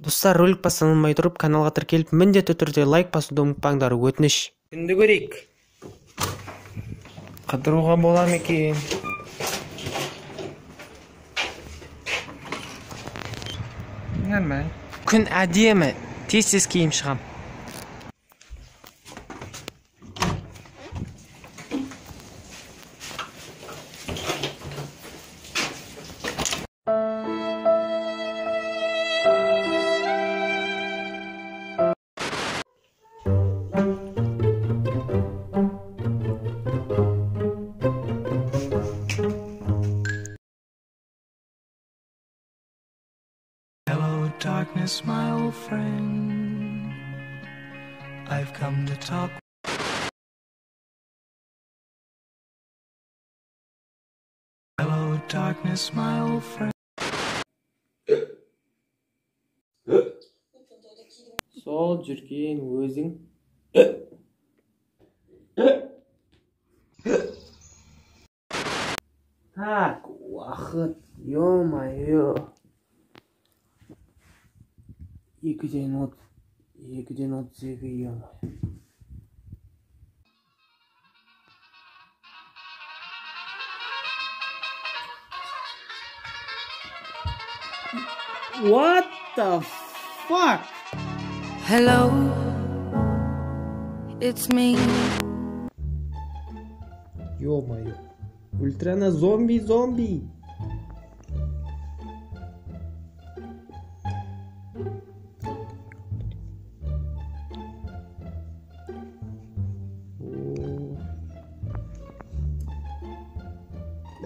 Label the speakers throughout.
Speaker 1: Достар, ролик басталмай тұрып каналға тіркеліп, міндетті түрде лайк басуды ұмытпаңдар, өтініш. Күнді көрейік. Қыдыруға бола ма екен? Нормально. Күн әдемі, тез киім шығам.
Speaker 2: Darkness, my old friend, I've come to talk. Hello, darkness, my old friend.
Speaker 1: Сол жүрген өзің. Так, уақыт, ё-моё. 2-ден 32 ё-моё. What the fuck?
Speaker 3: Hello, it's me.
Speaker 1: Ё-моё. Ультрана зомби.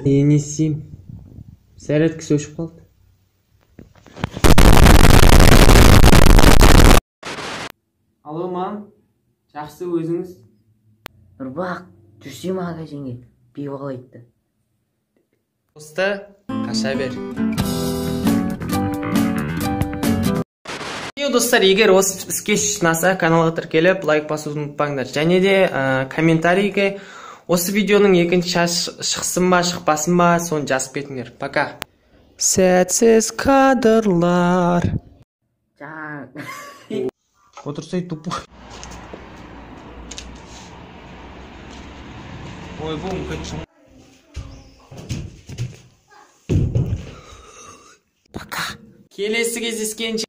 Speaker 1: Не істеймін. Зарядкасы өшіп қалды. Алло, мам. Жақсы, өзіңіз?
Speaker 4: Нұрбақ, жүрсе магазинге пиво айтты.
Speaker 1: Досты, қаша бер. Достар, егер осы іске ұнаса, каналға тіркеліп, лайк басуды ұмытпаңдар. Және де комментарийге осы видеоның екінші шықсын ба, шықпасын ба, соны жазып кетіңдер. Пока. Сәтсіз кадрлар. Отырсай тупо. Ой, бұл мүмкін. Пока. Келесі кездескенше.